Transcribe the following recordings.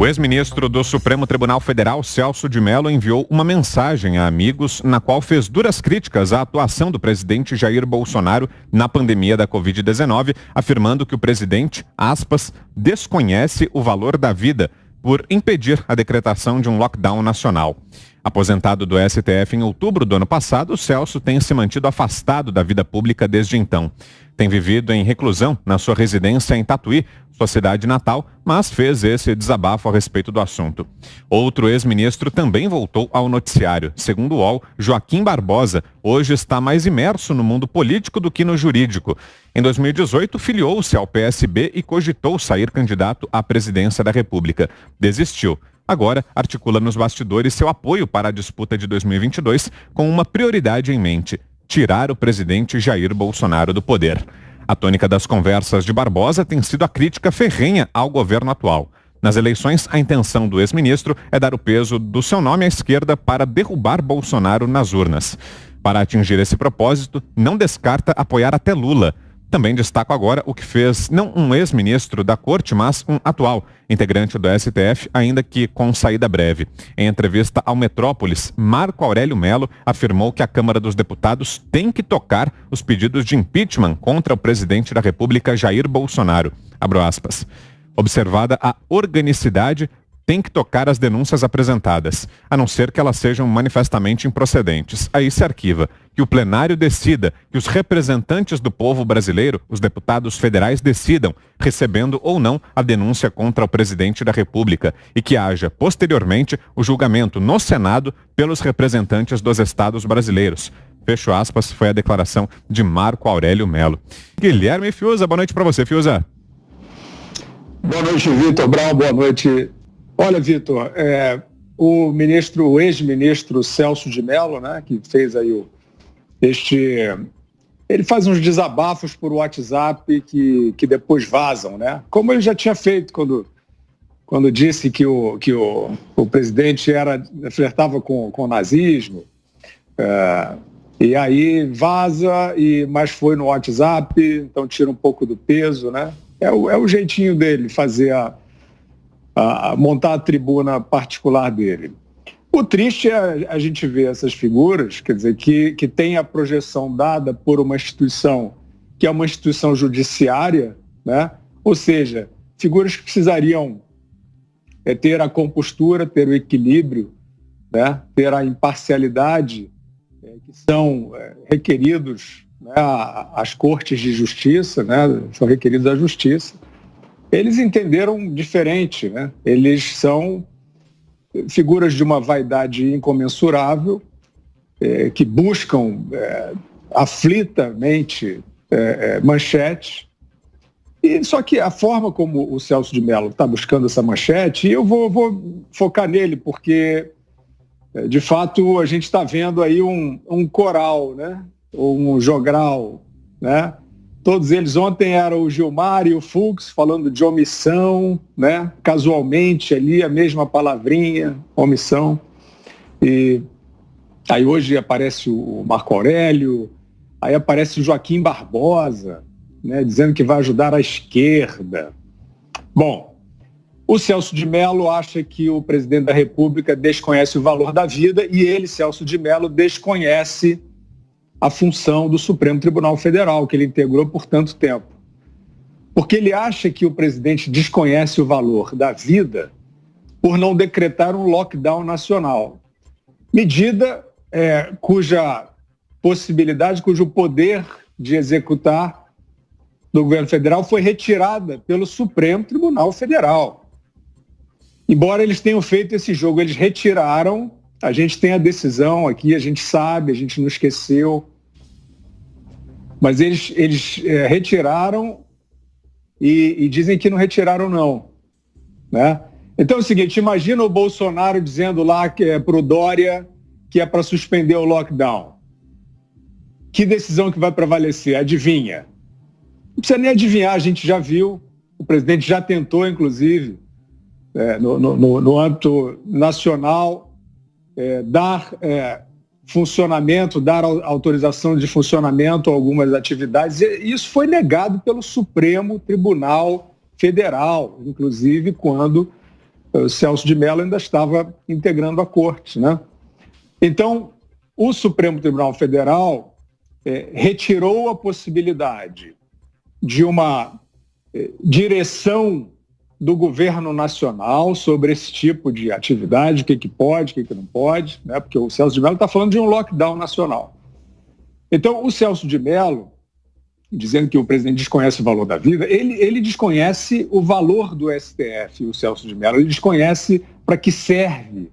O ex-ministro do Supremo Tribunal Federal, Celso de Mello, enviou uma mensagem a amigos na qual fez duras críticas à atuação do presidente Jair Bolsonaro na pandemia da Covid-19, afirmando que o presidente, aspas, desconhece o valor da vida por impedir a decretação de um lockdown nacional. Aposentado do STF em outubro do ano passado, Celso tem se mantido afastado da vida pública desde então. Tem vivido em reclusão na sua residência em Tatuí, sua cidade natal, mas fez esse desabafo a respeito do assunto. Outro ex-ministro também voltou ao noticiário. Segundo o UOL, Joaquim Barbosa hoje está mais imerso no mundo político do que no jurídico. Em 2018, filiou-se ao PSB e cogitou sair candidato à presidência da República. Desistiu. Agora, articula nos bastidores seu apoio para a disputa de 2022 com uma prioridade em mente: tirar o presidente Jair Bolsonaro do poder. A tônica das conversas de Barbosa tem sido a crítica ferrenha ao governo atual. Nas eleições, a intenção do ex-ministro é dar o peso do seu nome à esquerda para derrubar Bolsonaro nas urnas. Para atingir esse propósito, não descarta apoiar até Lula. Também destaco agora o que fez não um ex-ministro da corte, mas um atual integrante do STF, ainda que com saída breve. Em entrevista ao Metrópolis, Marco Aurélio Mello afirmou que a Câmara dos Deputados tem que tocar os pedidos de impeachment contra o presidente da República, Jair Bolsonaro. Abro aspas. Observada a organicidade, tem que tocar as denúncias apresentadas, a não ser que elas sejam manifestamente improcedentes. Aí se arquiva. Que o plenário decida, que os representantes do povo brasileiro, os deputados federais, decidam, recebendo ou não a denúncia contra o presidente da República, e que haja, posteriormente, o julgamento no Senado pelos representantes dos estados brasileiros. Fecho aspas, foi a declaração de Marco Aurélio Mello. Guilherme Fiuza, boa noite para você, Fiuza. Boa noite, Vitor Brown, boa noite. Olha, Vitor, o ex-ministro Celso de Mello, né, que fez aí ele faz uns desabafos por WhatsApp que depois vazam, né? Como ele já tinha feito quando disse que o presidente flertava com o nazismo, e aí vaza, mas foi no WhatsApp, então tira um pouco do peso, né? É o jeitinho dele fazer montar a tribuna particular dele. O triste é a gente ver essas figuras, quer dizer, que tem a projeção dada por uma instituição que é uma instituição judiciária, né? Ou seja, figuras que precisariam ter a compostura, ter o equilíbrio, né? Ter a imparcialidade que são requeridos, né? As cortes de justiça, né? São requeridos à justiça. Eles entenderam diferente, né? Eles são figuras de uma vaidade incomensurável, que buscam aflitamente manchetes. E só que a forma como o Celso de Mello está buscando essa manchete, e eu vou focar nele, porque, de fato, a gente está vendo aí um coral, né? Ou um jogral, né? Todos eles, ontem era o Gilmar e o Fux falando de omissão, né? Casualmente ali, a mesma palavrinha, omissão. E aí hoje aparece o Marco Aurélio, aí aparece o Joaquim Barbosa, né? Dizendo que vai ajudar a esquerda. Bom, o Celso de Mello acha que o presidente da República desconhece o valor da vida e ele, Celso de Mello, desconhece a função do Supremo Tribunal Federal, que ele integrou por tanto tempo. Porque ele acha que o presidente desconhece o valor da vida por não decretar um lockdown nacional. Medida cuja possibilidade, cujo poder de executar do governo federal foi retirada pelo Supremo Tribunal Federal. Embora eles tenham feito esse jogo, eles retiraram. A gente tem a decisão aqui, a gente sabe, a gente não esqueceu. Mas eles retiraram e dizem que não retiraram, não. Né? Então é o seguinte, imagina o Bolsonaro dizendo lá que para o Dória que é para suspender o lockdown. Que decisão que vai prevalecer? Adivinha? Não precisa nem adivinhar, a gente já viu, o presidente já tentou, inclusive, no âmbito nacional, dar funcionamento, dar autorização de funcionamento a algumas atividades. E isso foi negado pelo Supremo Tribunal Federal, inclusive quando o Celso de Mello ainda estava integrando a corte, né? Então, o Supremo Tribunal Federal retirou a possibilidade de uma direção do governo nacional sobre esse tipo de atividade, o que pode, o que não pode, né? Porque o Celso de Mello está falando de um lockdown nacional. Então, o Celso de Mello, dizendo que o presidente desconhece o valor da vida, ele desconhece o valor do STF, o Celso de Mello, ele desconhece para que serve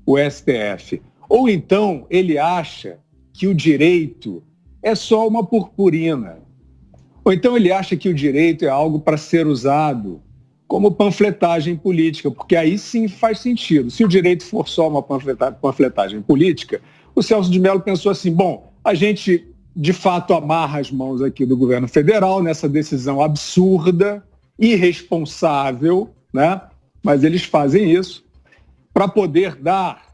o STF. Ou então ele acha que o direito é só uma purpurina. Ou então ele acha que o direito é algo para ser usado como panfletagem política, porque aí sim faz sentido. Se o direito for só uma panfletagem política, o Celso de Mello pensou assim, bom, a gente de fato amarra as mãos aqui do governo federal nessa decisão absurda, irresponsável, né? Mas eles fazem isso para poder dar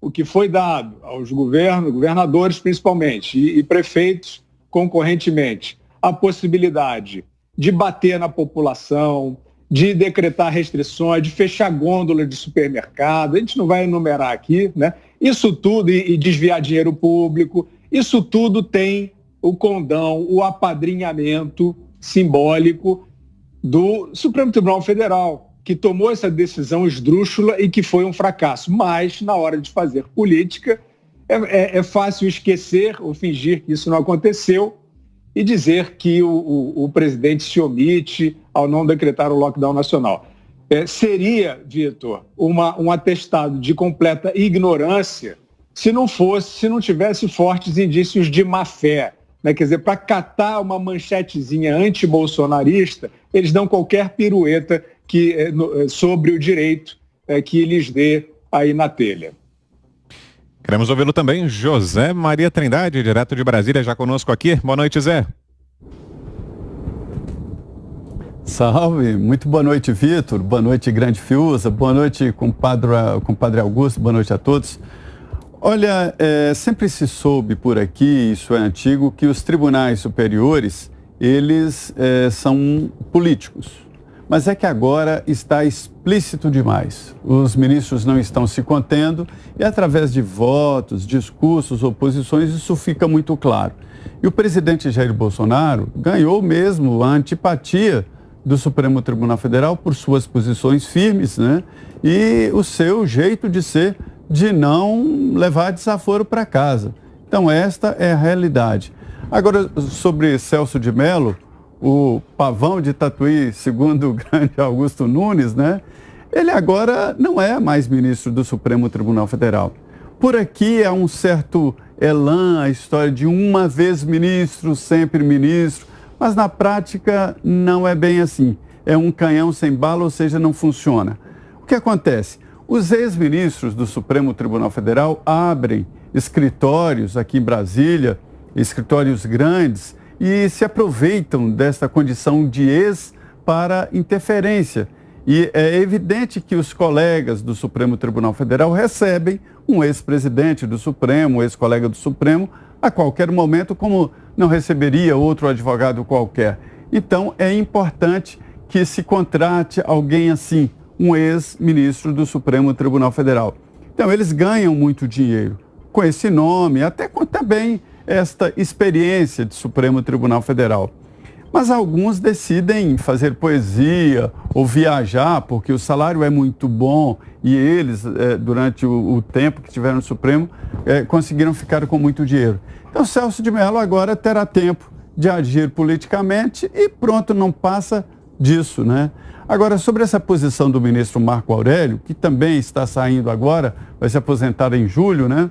o que foi dado aos governadores principalmente, e prefeitos concorrentemente, a possibilidade de bater na população, de decretar restrições, de fechar gôndola de supermercado, a gente não vai enumerar aqui, né? Isso tudo, e desviar dinheiro público, isso tudo tem o condão, o apadrinhamento simbólico do Supremo Tribunal Federal, que tomou essa decisão esdrúxula e que foi um fracasso. Mas, na hora de fazer política, é fácil esquecer ou fingir que isso não aconteceu e dizer que o presidente se omite ao não decretar o lockdown nacional. Seria, Vitor, um atestado de completa ignorância se não tivesse fortes indícios de má-fé, né? Quer dizer, para catar uma manchetezinha anti-bolsonarista, eles dão qualquer pirueta sobre o direito que lhes dê aí na telha. Queremos ouvi-lo também, José Maria Trindade, direto de Brasília, já conosco aqui. Boa noite, Zé. Salve, muito boa noite, Vitor, boa noite, Grande Fiuza, boa noite, compadre Augusto, boa noite a todos. Olha, sempre se soube por aqui, isso é antigo, que os tribunais superiores, eles são políticos. Mas é que agora está explícito demais. Os ministros não estão se contendo e através de votos, discursos, oposições, isso fica muito claro. E o presidente Jair Bolsonaro ganhou mesmo a antipatia do Supremo Tribunal Federal por suas posições firmes, né? E o seu jeito de ser, de não levar desaforo para casa. Então esta é a realidade. Agora, sobre Celso de Mello, o pavão de Tatuí, segundo o grande Augusto Nunes, né? Ele agora não é mais ministro do Supremo Tribunal Federal. Por aqui há um certo elan, a história de uma vez ministro, sempre ministro, mas na prática não é bem assim. É um canhão sem bala, ou seja, não funciona. O que acontece? Os ex-ministros do Supremo Tribunal Federal abrem escritórios aqui em Brasília, escritórios grandes, e se aproveitam dessa condição de ex para interferência. E é evidente que os colegas do Supremo Tribunal Federal recebem um ex-presidente do Supremo, um ex-colega do Supremo, a qualquer momento, como não receberia outro advogado qualquer. Então, é importante que se contrate alguém assim, um ex-ministro do Supremo Tribunal Federal. Então, eles ganham muito dinheiro com esse nome, até com também esta experiência de Supremo Tribunal Federal. Mas alguns decidem fazer poesia ou viajar, porque o salário é muito bom e eles, durante o tempo que tiveram no Supremo, conseguiram ficar com muito dinheiro. Então, Celso de Mello agora terá tempo de agir politicamente e pronto, não passa disso, né? Agora, sobre essa posição do ministro Marco Aurélio, que também está saindo agora, vai se aposentar em julho, né?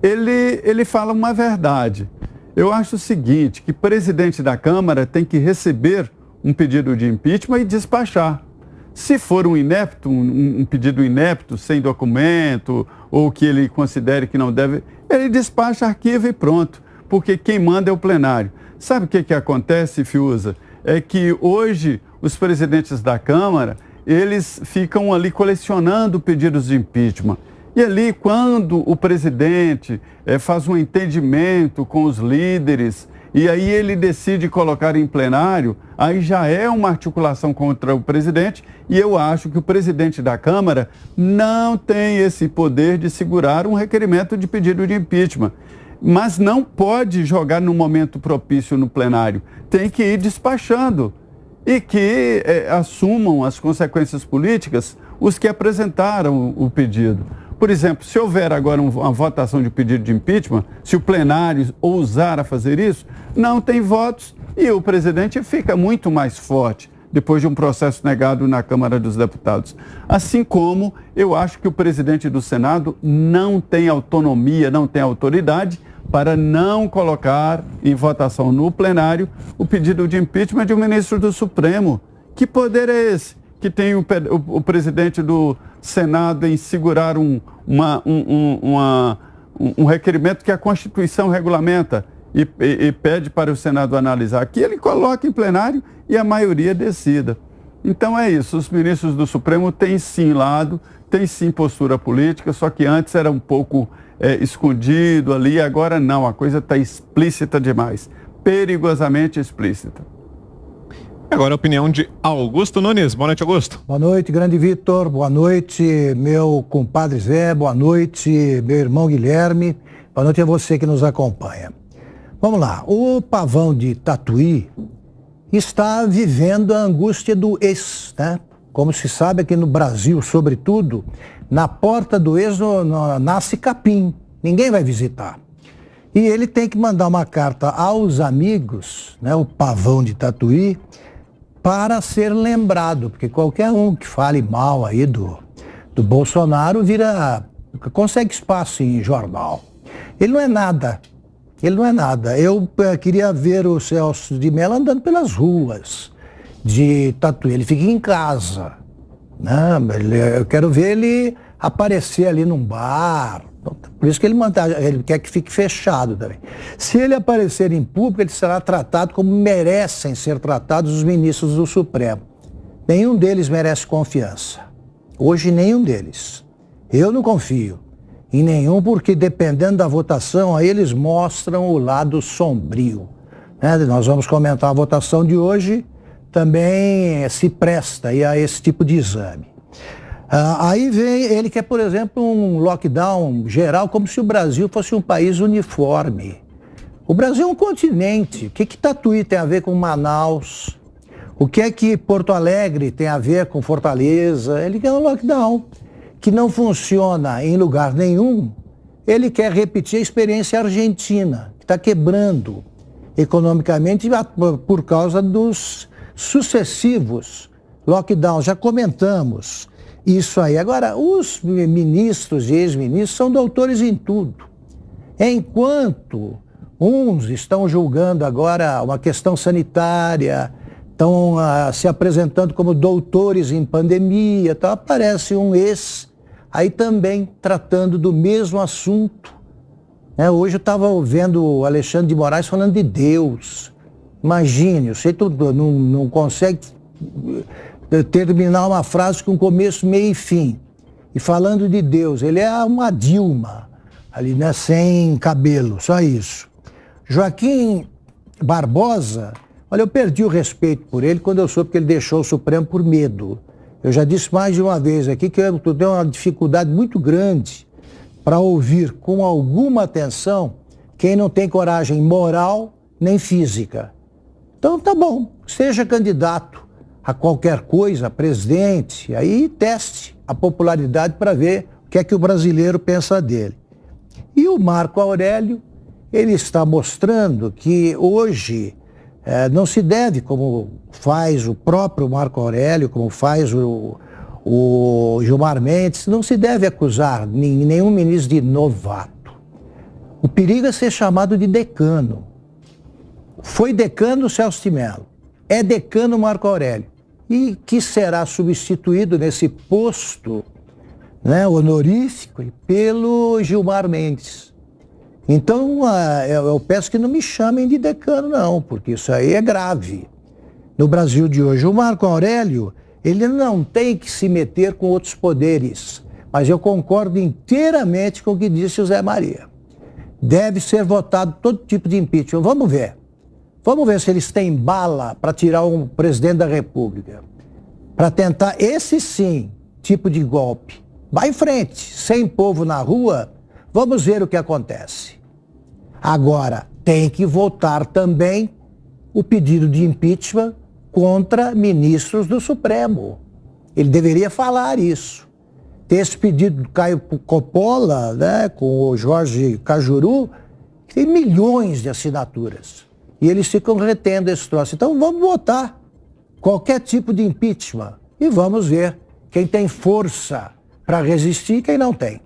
Ele fala uma verdade. Eu acho o seguinte, que o presidente da Câmara tem que receber um pedido de impeachment e despachar. Se for um inepto, um pedido inepto, sem documento, ou que ele considere que não deve, ele despacha, arquiva e pronto, porque quem manda é o plenário. Sabe o que acontece, Fiuza? É que hoje os presidentes da Câmara, eles ficam ali colecionando pedidos de impeachment. E ali, quando o presidente faz um entendimento com os líderes e aí ele decide colocar em plenário, aí já é uma articulação contra o presidente, e eu acho que o presidente da Câmara não tem esse poder de segurar um requerimento de pedido de impeachment. Mas não pode jogar no momento propício no plenário. Tem que ir despachando e que assumam as consequências políticas os que apresentaram o pedido. Por exemplo, se houver agora uma votação de pedido de impeachment, se o plenário ousar a fazer isso, não tem votos e o presidente fica muito mais forte depois de um processo negado na Câmara dos Deputados. Assim como eu acho que o presidente do Senado não tem autonomia, não tem autoridade para não colocar em votação no plenário o pedido de impeachment de um ministro do Supremo. Que poder é esse que tem o presidente do Senado em segurar um requerimento que a Constituição regulamenta e pede para o Senado analisar? Que ele coloque em plenário e a maioria decida. Então é isso, os ministros do Supremo têm sim lado, têm sim postura política, só que antes era um pouco escondido ali, agora não, a coisa está explícita demais, perigosamente explícita. Agora a opinião de Augusto Nunes. Boa noite, Augusto. Boa noite, grande Vitor. Boa noite, meu compadre Zé. Boa noite, meu irmão Guilherme. Boa noite a você que nos acompanha. Vamos lá, o Pavão de Tatuí está vivendo a angústia do ex, né? Como se sabe aqui no Brasil, sobretudo, na porta do ex nasce capim, ninguém vai visitar. E ele tem que mandar uma carta aos amigos, né, o Pavão de Tatuí, para ser lembrado, porque qualquer um que fale mal aí do Bolsonaro consegue espaço em jornal. Ele não é nada. Ele não é nada. Eu queria ver o Celso de Mello andando pelas ruas de Tatuí. Ele fica em casa, né? Eu quero ver ele aparecer ali num bar. Por isso que ele quer que fique fechado também. Se ele aparecer em público, ele será tratado como merecem ser tratados os ministros do Supremo. Nenhum deles merece confiança. Hoje, nenhum deles. Eu não confio em nenhum, porque dependendo da votação, aí eles mostram o lado sombrio, né? Nós vamos comentar a votação de hoje, também se presta aí a esse tipo de exame. Aí vem, ele quer, por exemplo, um lockdown geral, como se o Brasil fosse um país uniforme. O Brasil é um continente. O que Tatuí tem a ver com Manaus? O que é que Porto Alegre tem a ver com Fortaleza? Ele quer um lockdown que não funciona em lugar nenhum. Ele quer repetir a experiência argentina, que está quebrando economicamente por causa dos sucessivos lockdowns. Já comentamos isso aí. Agora, os ministros e ex-ministros são doutores em tudo. Enquanto uns estão julgando agora uma questão sanitária, estão se apresentando como doutores em pandemia, então aparece um ex aí também tratando do mesmo assunto. Hoje eu estava ouvindo o Alexandre de Moraes falando de Deus. Imagine, o sujeito não consegue terminar uma frase com começo, meio e fim. E falando de Deus, ele é uma Dilma, ali, né, sem cabelo, só isso. Joaquim Barbosa, olha, eu perdi o respeito por ele quando eu soube que ele deixou o Supremo por medo. Eu já disse mais de uma vez aqui que eu tenho uma dificuldade muito grande para ouvir com alguma atenção quem não tem coragem moral nem física. Então tá bom, seja candidato a qualquer coisa, presidente, aí teste a popularidade para ver o que é que o brasileiro pensa dele. E o Marco Aurélio, ele está mostrando que hoje não se deve, como faz o próprio Marco Aurélio, como faz o Gilmar Mendes, não se deve acusar nenhum ministro de novato. O perigo é ser chamado de decano. Foi decano Celso de Mello, é decano Marco Aurélio, e que será substituído nesse posto, né, honorífico pelo Gilmar Mendes. Então, eu peço que não me chamem de decano, não, porque isso aí é grave. No Brasil de hoje, o Marco Aurélio, ele não tem que se meter com outros poderes, mas eu concordo inteiramente com o que disse o Zé Maria. Deve ser votado todo tipo de impeachment. Vamos ver. Vamos ver se eles têm bala para tirar um presidente da República. Para tentar, esse sim, tipo de golpe. Vai em frente, sem povo na rua, vamos ver o que acontece. Agora, tem que votar também o pedido de impeachment contra ministros do Supremo. Ele deveria falar isso. Tem esse pedido do Caio Coppola, né, com o Jorge Cajuru, que tem milhões de assinaturas. E eles ficam retendo esse troço. Então vamos votar qualquer tipo de impeachment e vamos ver quem tem força para resistir e quem não tem.